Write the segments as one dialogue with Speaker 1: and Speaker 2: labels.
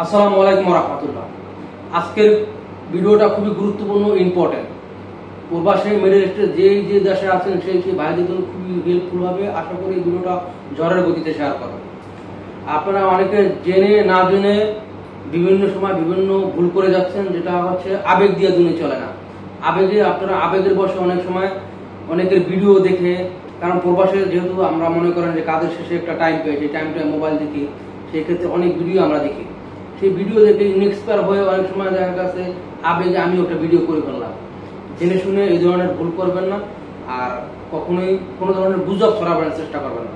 Speaker 1: আসসালামু আলাইকুম রাহমাতুল্লাহ। আজকের ভিডিওটা খুবই গুরুত্বপূর্ণ, ইম্পর্টেন্ট। প্রবাসী মিডল ইস্টে যে দেশে আছেন সেই ভাইদের জন্য খুবই হেল্পফুল হবে। আশা করি এই ভিডিওটা ঝড়ের গতিতে শেয়ার করবেন। আপনারা অনেকে জেনে না জেনে বিভিন্ন সময় বিভিন্ন ভুল করে যাচ্ছেন, যেটা হচ্ছে আবেগ দিয়ে দুনিয়া চলে না। আপনারা আবেগের বসে অনেক সময় অনেকের ভিডিও দেখে, কারণ প্রবাসে যেহেতু আমরা মনে করেন যে কাজের শেষে একটা টাইম পাই, সেই টাইমটায় মোবাইল দেখি, সেই ক্ষেত্রে অনেক ভিডিও আমরা দেখি। সেই ভিডিও দেখে ইনএক্সপায়ার হয়ে অনেক সময় দেখা গেছে আবেগে আমি ওটা ভিডিও করে ফেললাম। জেনে শুনে এই ধরনের ভুল করবেন না, আর কখনোই কোনো ধরনের গুজব ছড়াবার চেষ্টা করবেন না।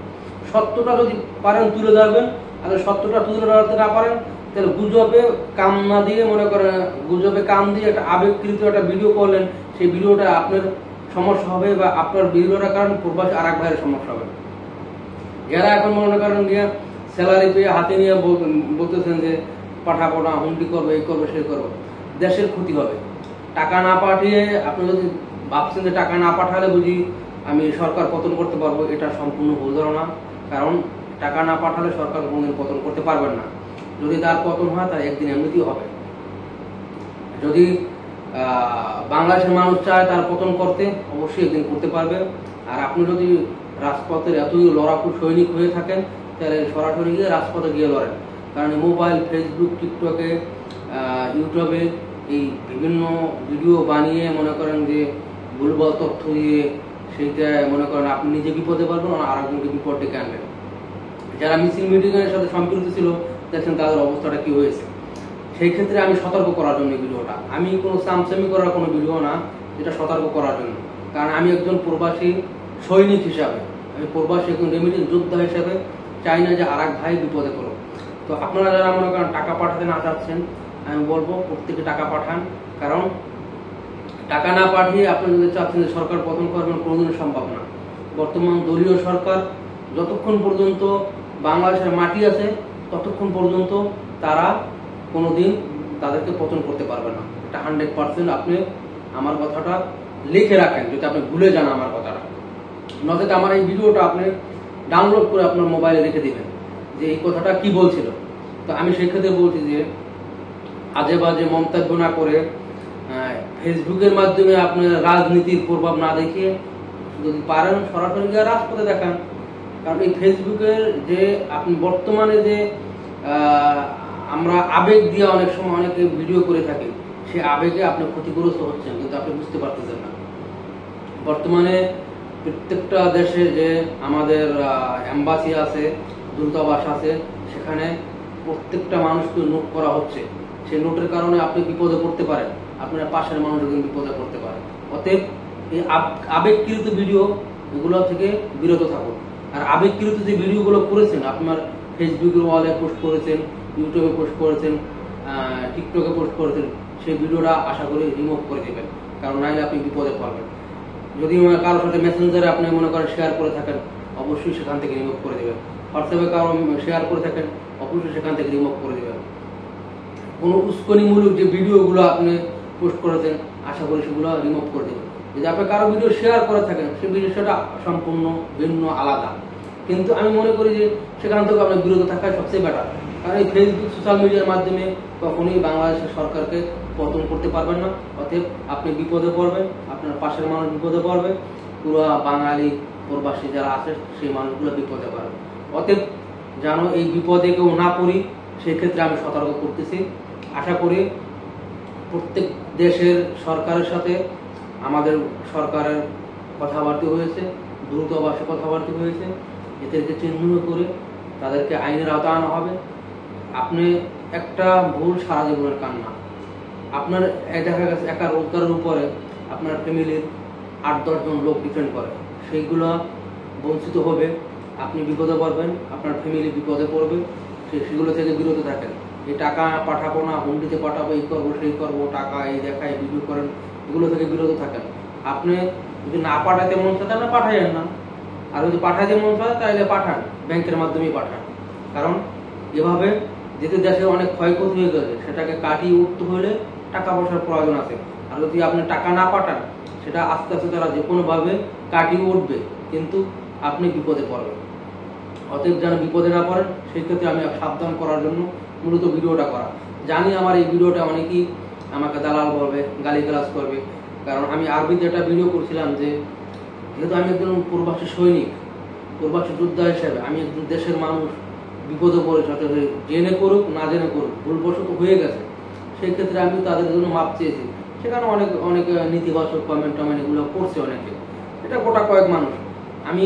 Speaker 1: সত্যটা যদি পারেন তুলে ধরবেন, আর সত্যটা তুলে ধরতে না পারেন তাহলে গুজবে কাম না দিয়ে, মনে করেন গুজবে কাম দিয়ে একটা আবেগকৃত একটা ভিডিও করলেন, সেই ভিডিওটা আপনার সমস্যা হবে বা আপনার ভিডিওটার কারণে প্রবাসী আর এক ভাইয়ের সমস্যা হবে। যারা এখন মনে করেন গিয়ে স্যালারি পেয়ে হাতে নিয়ে বলতেছেন যে পাঠাবো না, হুন্ডি করবো, এই করবো, সেই করবো, দেশের ক্ষতি হবে। টাকা না পাঠিয়ে আপনি যদি ভাবছেন যে টাকা না পাঠালে বুঝি আমি সরকার পতন করতে পারবো, এটা সম্পূর্ণ ভুল ধারণা। কারণ টাকা না পাঠালে সরকার কোনোদিন পতন করতে পারবেন না। যদি তার পতন হয় তার একদিন এমনিতেই হবে। যদি বাংলাদেশের মানুষ চায় তার পতন করতে, অবশ্যই একদিন করতে পারবে। আর আপনি যদি রাজপথের এতই লড়াকু সৈনিক হয়ে থাকেন, তাহলে সরাসরি গিয়ে রাজপথে গিয়ে লড়েন। কারণ মোবাইল, ফেসবুক, টিকটকে, ইউটিউবে এই বিভিন্ন ভিডিও বানিয়ে মনে করেন যে ভুলভাল তথ্য দিয়ে সেইটা মনে করেন আপনি নিজে বিপদে পারবেন আর আরেকজনকে বিপদ ডেকে আনবেন। যারা মিছিল মিটিংয়ের সাথে সম্পৃক্ত ছিল দেখছেন তাদের অবস্থাটা কি হয়েছে। সেই ক্ষেত্রে আমি সতর্ক করার জন্য এই ভিডিওটা, আমি কোনো সামসামি করার কোনো ভিডিও না, যেটা সতর্ক করার জন্য। কারণ আমি একজন প্রবাসী সৈনিক হিসাবে, আমি প্রবাসী একজন রেমিটেন্স যোদ্ধা হিসাবে চাই না যে আর এক ভাই বিপদে পড়ো। তো আপনারা যারা মনে করেন টাকা পাঠাতে না চাচ্ছেন, আমি বলবো প্রত্যেকে টাকা পাঠান। কারণ টাকা না পাঠিয়ে আপনি যদি চাচ্ছেন যে সরকার পতন করবেন, কোনোদিনই সম্ভব না। বর্তমান দলীয় সরকার যতক্ষণ পর্যন্ত বাংলাদেশের মাটি আছে ততক্ষণ পর্যন্ত তারা কোনোদিন তাদেরকে পতন করতে পারবে না। এটা 100% আপনি আমার কথাটা লিখে রাখেন, যদি আপনি ভুলে যান আমার কথাটা। নচেত আমার এই ভিডিওটা আপনি ডাউনলোড করে আপনার মোবাইলে রেখে দিবেন যে এই কথাটা কি বলছিল। তো আমি সেই ক্ষেত্রে বলছি যে আজে বাজে মন্তব্য না করে ফেসবুকের মাধ্যমে আপনার রাজনীতির প্রভাব না দেখিয়ে যদি পারেন সরাসরি গিয়ে রাজপথে দেখান। কারণ এই ফেসবুকের যে আপনি বর্তমানে যে আমরা আবেগ দিয়ে অনেক সময় অনেকে ভিডিও করে থাকি, সেই আবেগে আপনি ক্ষতিগ্রস্ত হচ্ছেন, কিন্তু আপনি বুঝতে পারতেছেন না। বর্তমানে প্রত্যেকটা দেশে যে আমাদের এম্বাসি আছে, দূতাবাস আছে, সেখানে প্রত্যেকটা মানুষকে নোট করা হচ্ছে। সেই নোটের কারণে আপনি বিপদে পড়তে পারেন, আপনার পাশের মানুষ একদিন বিপদে পড়তে পারে। অতএব এই আবেগকৃত ভিডিও এগুলো থেকে বিরত থাকুন। আর আবেগকৃত যে ভিডিওগুলো করেছেন, আপনার ফেসবুকের ওয়ালে পোস্ট করেছেন, ইউটিউবে পোস্ট করেছেন, টিকটকে পোস্ট করেছেন, সেই ভিডিওটা আশা করি রিমুভ করে দেবেন। কারণ নাহলে আপনি বিপদে পড়বেন। যদি কারোর সাথে মেসেঞ্জারে আপনি মনে করেন শেয়ার করে থাকেন, অবশ্যই সেখান থেকে রিমুভ করে দেবেন। হোয়াটসঅ্যাপে কারো শেয়ার করে থাকেন, অবশ্যই সেখান থেকে রিমুভ করে দেবেন। কোনো উস্কানিমূলক যে ভিডিওগুলো আপনি পোস্ট করেছেন, আশা করি সেগুলো রিমুভ করে দেবেন। যদি আপনি কারো ভিডিও শেয়ার করে থাকেন, সেই বিষয়টা সম্পূর্ণ ভিন্ন, আলাদা। কিন্তু আমি মনে করি যে সেখান থেকে আপনি বিরত থাকাই সবচেয়ে বেটার। কারণ এই ফেসবুক, সোশ্যাল মিডিয়ার মাধ্যমে কখনোই বাংলাদেশের সরকারকে পতন করতে পারবেন না। অতএব আপনি বিপদে পড়বেন, আপনার পাশের মানুষ বিপদে পড়বে, পুরো বাঙালি প্রবাসী যারা আছে সেই মানুষগুলো বিপদে পড়বে। অতএব যেন এই বিপদে কেউ না পড়ি, সেক্ষেত্রে আমি সতর্ক করতেছি। আশা করি প্রত্যেক দেশের সরকারের সাথে আমাদের সরকারের কথাবার্তা হয়েছে, দূতাবাসে কথাবার্তা হয়েছে, এদেরকে চিহ্নিত করে তাদেরকে আইনের আওতায় আনা হবে। আপনি একটা ভুল সারা জীবনের কান্না। আপনার দেখা গেছে একা রোজগারের উপরে আপনার ফ্যামিলির 8-10 জন লোক ডিপেন্ড করে, সেইগুলো বঞ্চিত হবে, আপনি বিপদে পড়বেন, আপনার ফ্যামিলি বিপদে পড়বে। সেগুলো থেকে বিরত থাকেন। এই টাকা পাঠাবো না, হুন্ডিতে পাঠাবো, এই করবো, সেই করবো, টাকা এই দেখায়, ভিডিও করেন, এগুলো থেকে বিরত থাকেন। আপনি যদি না পাঠাতে মন চায় তাহলে পাঠাইয়েন না, আর যদি পাঠাতে মন চায় তাহলে পাঠান, ব্যাংকের মাধ্যমেই পাঠান। কারণ এভাবে যেহেতু দেশে অনেক ক্ষয়ক্ষতি হয়ে গেছে, সেটাকে কাটিয়ে উঠতে হলে টাকা পয়সার প্রয়োজন আছে। আর যদি আপনি টাকা না পাঠান, সেটা আস্তে আস্তে তারা যে কোনোভাবে কাটিয়ে উঠবে, কিন্তু আপনি বিপদে পড়বেন। অতএব যেন বিপদে না পড়েন, সেই ক্ষেত্রে আমি সাবধান করার জন্য মূলত ভিডিওটা করা। জানি আমার এই ভিডিওটা অনেকেই আমাকে দালাল বলবে, গালিগালাজ করবে, কারণ আমি আরবিতে একটা ভিডিও করছিলাম যে যেহেতু আমি একজন প্রবাসী সৈনিক, প্রবাসী যোদ্ধা হিসেবে আমি একজন দেশের মানুষ, বিপদে পড়ে সাথে জেনে করুক না জেনে করুক ভুলবশত হয়ে গেছে, সেই ক্ষেত্রে আমি তাদের জন্য মাপ চেয়েছি। সেখানে অনেক অনেক নেতিবাচক কমেন্ট টমেন্ট এগুলো করছে অনেকে, এটা গোটা কয়েক মানুষ। আমি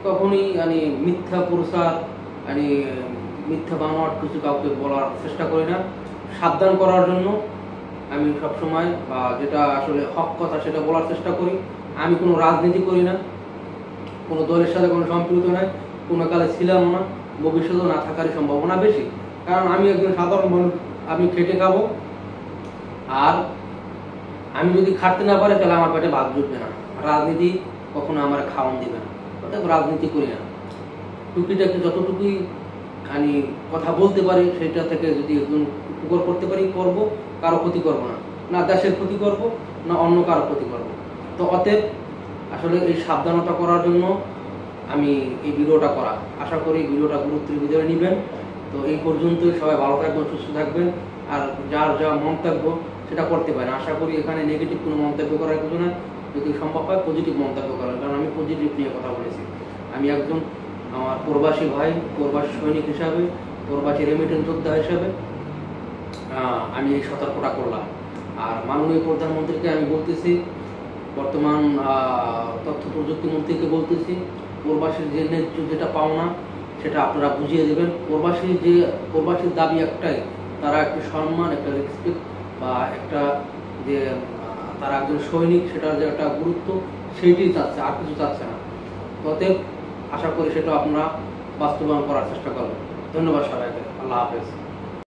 Speaker 1: কখনই মানে মিথ্যা প্রচার মানে মিথ্যা বানোয়াট কিছু কাউকে বলার চেষ্টা করি না। সাবধান করার জন্য আমি সবসময় যেটা আসলে হক কথা সেটা বলার চেষ্টা করি। আমি কোনো রাজনীতি করি না, কোনো দলের সাথে কোনো সম্পৃক্ত নাই, কোনো কালে ছিলাম না, ভবিষ্যতেও না থাকারই সম্ভাবনা বেশি। কারণ আমি একজন সাধারণ মানুষ, আমি খেটে খাবো, আর আমি যদি খাটতে না পারি তাহলে আমার পেটে ভাত জুটবে না। রাজনীতি কখনো আমার খাওয়ান দিবে না, অর্থাৎ রাজনীতি করি না। টুকিটাকি যতটুকুই আমি কথা বলতে পারি সেটা থেকে যদি একজন উপকার করতে পারি করব, কারো ক্ষতি করবো না, না দেশের ক্ষতি করব না অন্য কারো ক্ষতি করব। তো অতএব আসলে এই সাবধানতা করার জন্য আমি এই ভিডিওটা করা। আশা করি ভিডিওটা গুরুত্বের ভিতরে নেবেন। তো এই পর্যন্তই, সবাই ভালো থাকবেন, সুস্থ থাকবেন, আর যার যা মন্তব্য সেটা করতে পারেন। আশা করি এখানে নেগেটিভ কোনো মন্তব্য করার কিছু না, যদি সম্ভব হয় পজিটিভ মন্তব্য করার, কারণ আমি পজিটিভ নিয়ে কথা বলেছি। আমি একজন আমার প্রবাসী ভাই, প্রবাসী সৈনিক হিসাবে, প্রবাসী রেমিটেন্স যোদ্ধা হিসাবে আমি এই সতর্কতা করলাম। আর মাননীয় প্রধানমন্ত্রীকে আমি বলতেছি, বর্তমান তথ্য প্রযুক্তি মন্ত্রীকে বলতেছি, প্রবাসীর যে ন্যায্য যেটা পাওনা সেটা আপনারা বুঝিয়ে দেবেন। প্রবাসীর দাবি একটাই, তারা একটা সম্মান, একটা রেসপেক্ট বা একটা যে তারা একজন সৈনিক সেটার যে একটা গুরুত্ব সেইটাই চাচ্ছে, আর কিছু চাচ্ছে না। অতএব আশা করি সেটা আপনারা বাস্তবায়ন করার চেষ্টা করবেন। ধন্যবাদ সবাইকে, আল্লাহ হাফেজ।